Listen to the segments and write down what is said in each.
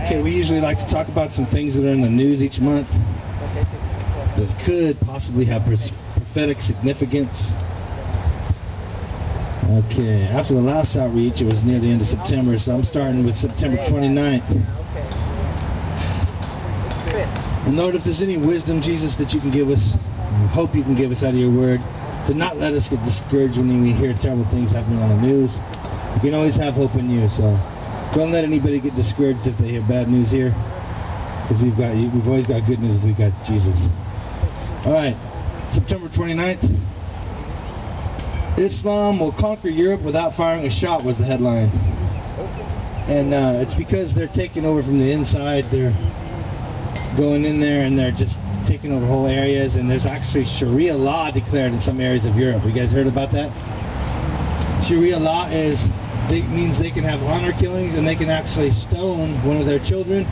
Okay, we usually like to talk about some things that are in the news each month that could possibly have prophetic significance. Okay, after the last outreach, it was near the end of September, so I'm starting with September 29th. And Lord, if there's any wisdom, Jesus, that you can give us, I hope you can give us out of your word, to not let us get discouraged when we hear terrible things happening on the news. We can always have hope in you, so don't let anybody get discouraged if they hear bad news here, because we've always got good news if we've got Jesus. Alright, September 29th. Islam will conquer Europe without firing a shot was the headline. And it's because they're taking over from the inside. They're going in there and they're just taking over whole areas, and there's actually Sharia law declared in some areas of Europe. You guys heard about that? Sharia law means they can have honor killings, and they can actually stone one of their children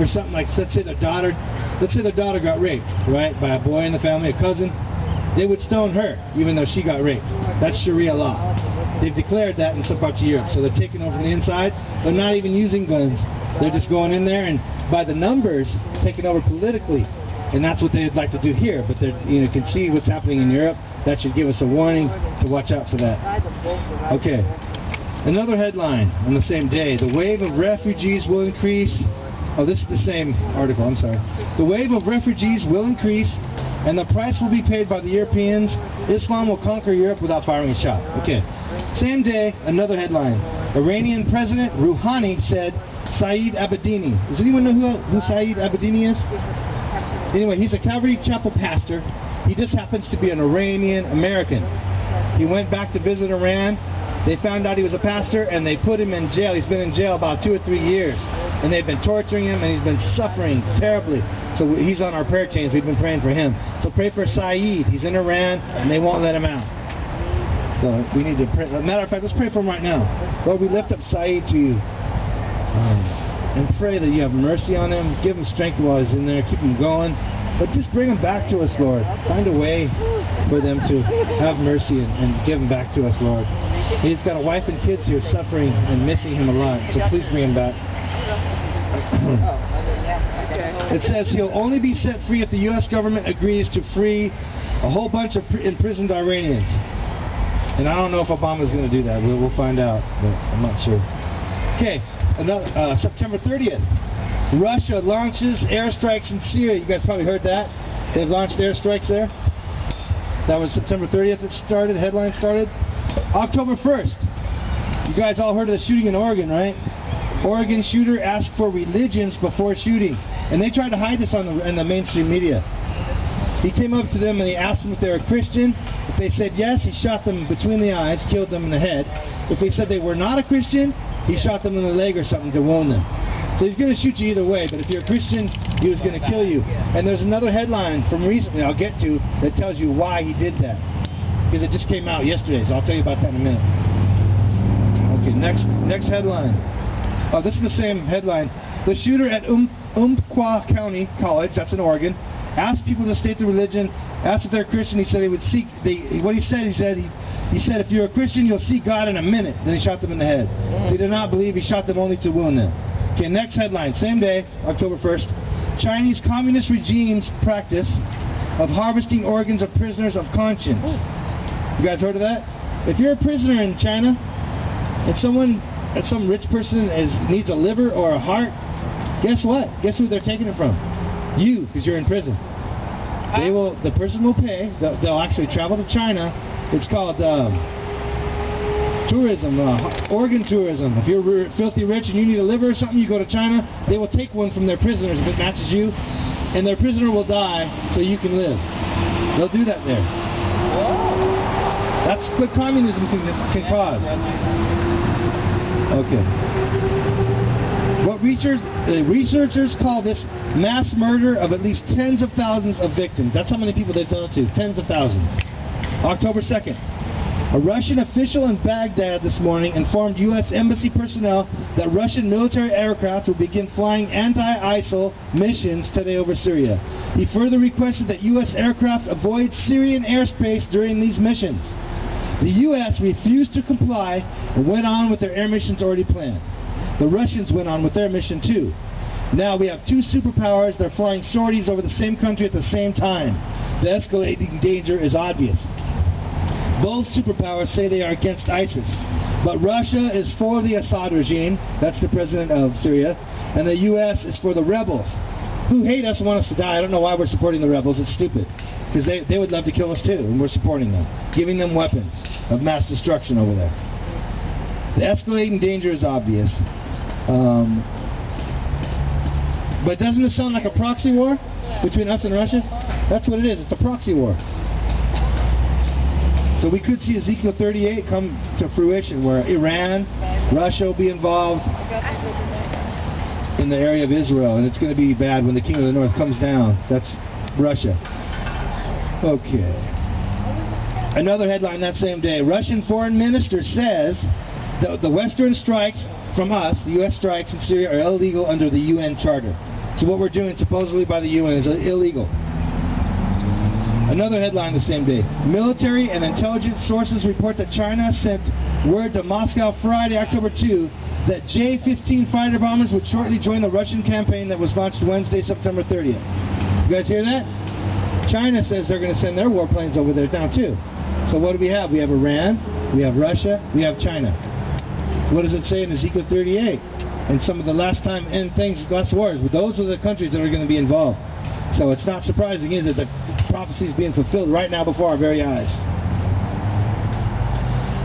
for something like, let's say their daughter got raped, right, by a boy in the family, a cousin. They would stone her, even though she got raped. That's Sharia law. They've declared that in some parts of Europe. So they're taking over from the inside. They're not even using guns. They're just going in there and, by the numbers, taking over politically. And that's what they'd like to do here. But they can see what's happening in Europe. That should give us a warning to watch out for that. Okay. Another headline on the same day. The wave of refugees will increase. Oh, this is the same article. I'm sorry. The wave of refugees will increase, and the price will be paid by the Europeans. Islam will conquer Europe without firing a shot. Okay. Same day, another headline. Iranian President Rouhani said Saeed Abedini. Does anyone know who Saeed Abedini is? Anyway, he's a Calvary Chapel pastor. He just happens to be an Iranian American. He went back to visit Iran. They found out he was a pastor, and they put him in jail. He's been in jail about 2 or 3 years. And they've been torturing him, and he's been suffering terribly. So he's on our prayer chains. We've been praying for him. So pray for Saeed. He's in Iran, and they won't let him out. So we need to pray. As a matter of fact, let's pray for him right now. Lord, we lift up Saeed to you. And pray that you have mercy on him. Give him strength while he's in there. Keep him going. But just bring him back to us, Lord. Find a way for them to have mercy and give him back to us, Lord. He's got a wife and kids here suffering and missing him a lot. So please bring him back. It says he'll only be set free if the U.S. government agrees to free a whole bunch of imprisoned Iranians. And I don't know if Obama's going to do that. We'll find out, but I'm not sure. Okay, another September 30th. Russia launches airstrikes in Syria. You guys probably heard that. They've launched airstrikes there. That was September 30th it started, headline started. October 1st. You guys all heard of the shooting in Oregon, right? Oregon shooter asked for religions before shooting. And they tried to hide this in the mainstream media. He came up to them and he asked them if they were Christian. If they said yes, he shot them between the eyes, killed them in the head. If they said they were not a Christian, he shot them in the leg or something to wound them. So he's going to shoot you either way, but if you're a Christian, he was going to kill you. And there's another headline from recently I'll get to that tells you why he did that. Because it just came out yesterday, so I'll tell you about that in a minute. Okay, next headline. Oh, this is the same headline. The shooter at Umpqua County College, that's in Oregon, asked people to state their religion, asked if they're Christian. He said he would seek, what he said, he said if you're a Christian, you'll see God in a minute. Then he shot them in the head. They did not believe. He shot them only to wound them. Okay, next headline. Same day, October 1st. Chinese communist regime's practice of harvesting organs of prisoners of conscience. You guys heard of that? If you're a prisoner in China, if some rich person needs a liver or a heart, guess what? Guess who they're taking it from? You, because you're in prison. The person will pay. They'll actually travel to China. It's called tourism, organ tourism. If you're filthy rich and you need a liver or something, you go to China. They will take one from their prisoners if it matches you, and their prisoner will die so you can live. They'll do that there. That's what communism can cause. Okay. What researchers call this mass murder of at least tens of thousands of victims. That's how many people they've done it to. Tens of thousands. October 2nd. A Russian official in Baghdad this morning informed U.S. Embassy personnel that Russian military aircraft will begin flying anti-ISIL missions today over Syria. He further requested that U.S. aircraft avoid Syrian airspace during these missions. The U.S. refused to comply and went on with their air missions already planned. The Russians went on with their mission too. Now we have two superpowers. They're flying sorties over the same country at the same time. The escalating danger is obvious. Both superpowers say they are against ISIS, but Russia is for the Assad regime, that's the president of Syria, and the U.S. is for the rebels, who hate us and want us to die. I don't know why we're supporting the rebels. It's stupid, because they would love to kill us too, and we're supporting them, giving them weapons of mass destruction over there. The escalating danger is obvious. But doesn't it sound like a proxy war between us and Russia? That's what it is. It's a proxy war. So we could see Ezekiel 38 come to fruition, where Iran, Russia will be involved in the area of Israel, and it's going to be bad when the king of the north comes down. That's Russia. Okay. Another headline that same day. Russian foreign minister says that the Western strikes from us, the U.S. strikes in Syria, are illegal under the UN Charter. So what we're doing supposedly by the UN is illegal. Another headline the same day. Military and intelligence sources report that China sent word to Moscow Friday, October 2, that J-15 fighter bombers would shortly join the Russian campaign that was launched Wednesday, September 30th. You guys hear that? China says they're going to send their warplanes over there now too. So what do we have? We have Iran, we have Russia, we have China. What does it say in Ezekiel 38? And some of the last wars. Those are the countries that are going to be involved. So it's not surprising, is it, that prophecy is being fulfilled right now before our very eyes.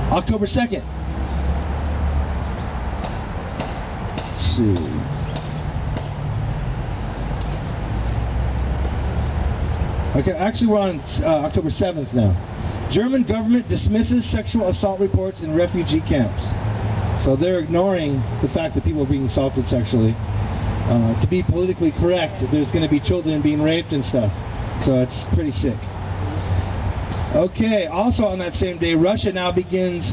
October 2nd. Let's see. Okay, actually we're on October 7th now. German government dismisses sexual assault reports in refugee camps. So they're ignoring the fact that people are being assaulted sexually. To be politically correct, there's going to be children being raped and stuff. So it's pretty sick. Okay, also on that same day, Russia now begins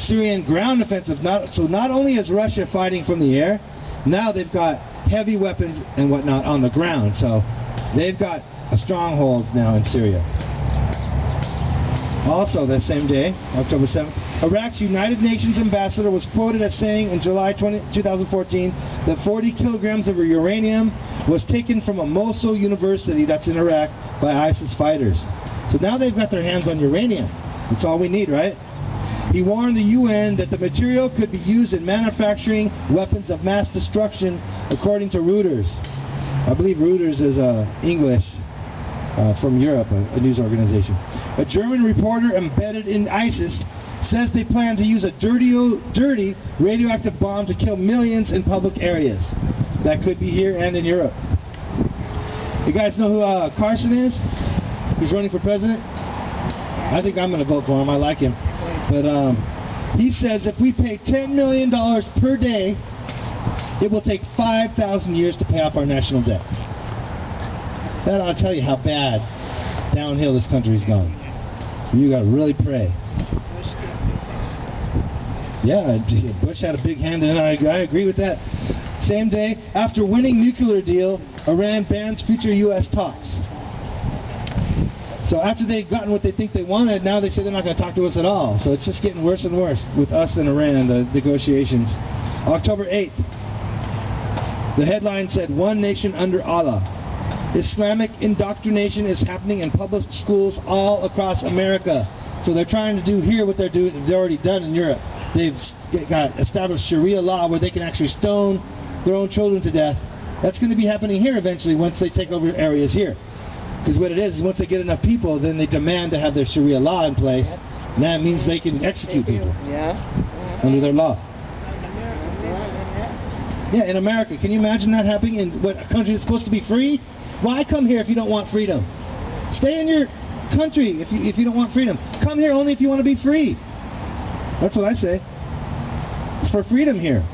Syrian ground offensive. So not only is Russia fighting from the air, now they've got heavy weapons and whatnot on the ground. So they've got a stronghold now in Syria. Also that same day, October 7th, Iraq's United Nations ambassador was quoted as saying in July 2014 that 40 kilograms of uranium was taken from a Mosul university that's in Iraq by ISIS fighters. So now they've got their hands on uranium. That's all we need, right? He warned the UN that the material could be used in manufacturing weapons of mass destruction, according to Reuters. I believe Reuters is English. From Europe, a news organization. A German reporter embedded in ISIS says they plan to use a dirty radioactive bomb to kill millions in public areas. That could be here and in Europe. You guys know who Carson is? He's running for president. I think I'm going to vote for him. I like him. But he says if we pay $10 million per day, it will take 5,000 years to pay off our national debt. That ought to tell you how bad downhill this country's gone. You got to really pray. Yeah, Bush had a big hand in it. I agree with that. Same day, after winning nuclear deal, Iran bans future U.S. talks. So after they've gotten what they think they wanted, now they say they're not going to talk to us at all. So it's just getting worse and worse with us and Iran, the negotiations. October 8th, the headline said, "One nation under Allah." Islamic indoctrination is happening in public schools all across America. So they're trying to do here what they've already done in Europe. They've got established Sharia law where they can actually stone their own children to death. That's going to be happening here eventually once they take over areas here. Because what it is once they get enough people, then they demand to have their Sharia law in place. And that means they can execute people under their law. Yeah, in America. Can you imagine that happening in what a country that's supposed to be free? Why come here if you don't want freedom? Stay in your country if you don't want freedom. Come here only if you want to be free. That's what I say. It's for freedom here.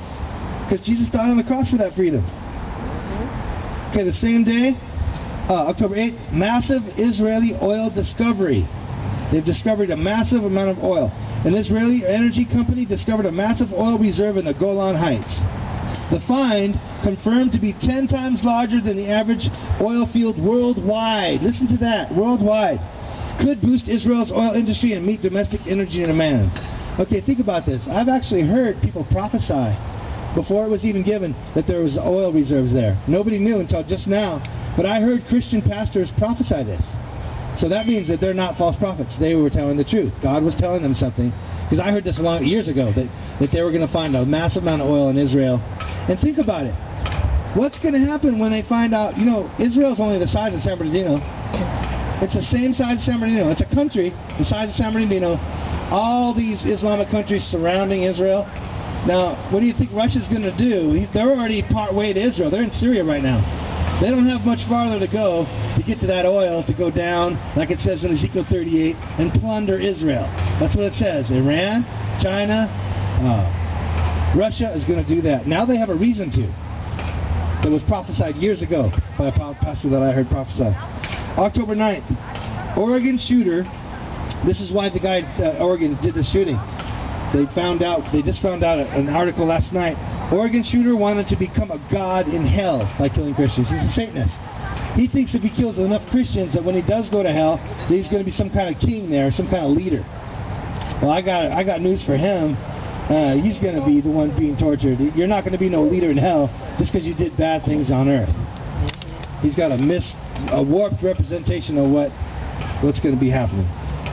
Because Jesus died on the cross for that freedom. Okay, the same day, October 8th, massive Israeli oil discovery. They've discovered a massive amount of oil. An Israeli energy company discovered a massive oil reserve in the Golan Heights. The find, confirmed to be 10 times larger than the average oil field worldwide. Listen to that, worldwide. Could boost Israel's oil industry and meet domestic energy demands. Okay, think about this. I've actually heard people prophesy before it was even given that there was oil reserves there. Nobody knew until just now. But I heard Christian pastors prophesy this. So that means that they're not false prophets. They were telling the truth. God was telling them something. Because I heard this years ago, that they were going to find a massive amount of oil in Israel. And think about it. What's going to happen when they find out, Israel's only the size of San Bernardino. It's the same size as San Bernardino. It's a country the size of San Bernardino. All these Islamic countries surrounding Israel. Now, what do you think Russia's going to do? They're already part way to Israel. They're in Syria right now. They don't have much farther to go to get to that oil, to go down, like it says in Ezekiel 38, and plunder Israel. That's what it says. Iran, China, Russia is going to do that. Now they have a reason to. That was prophesied years ago by a pastor that I heard prophesy. October 9th, Oregon shooter. This is why the guy Oregon did the shooting. They just found out an article last night. Oregon shooter wanted to become a god in hell by killing Christians. He's a Satanist. He thinks if he kills enough Christians that when he does go to hell, that he's going to be some kind of king there, some kind of leader. Well, I got news for him. He's going to be the one being tortured. You're not going to be no leader in hell just because you did bad things on earth. He's got a warped representation of what's going to be happening.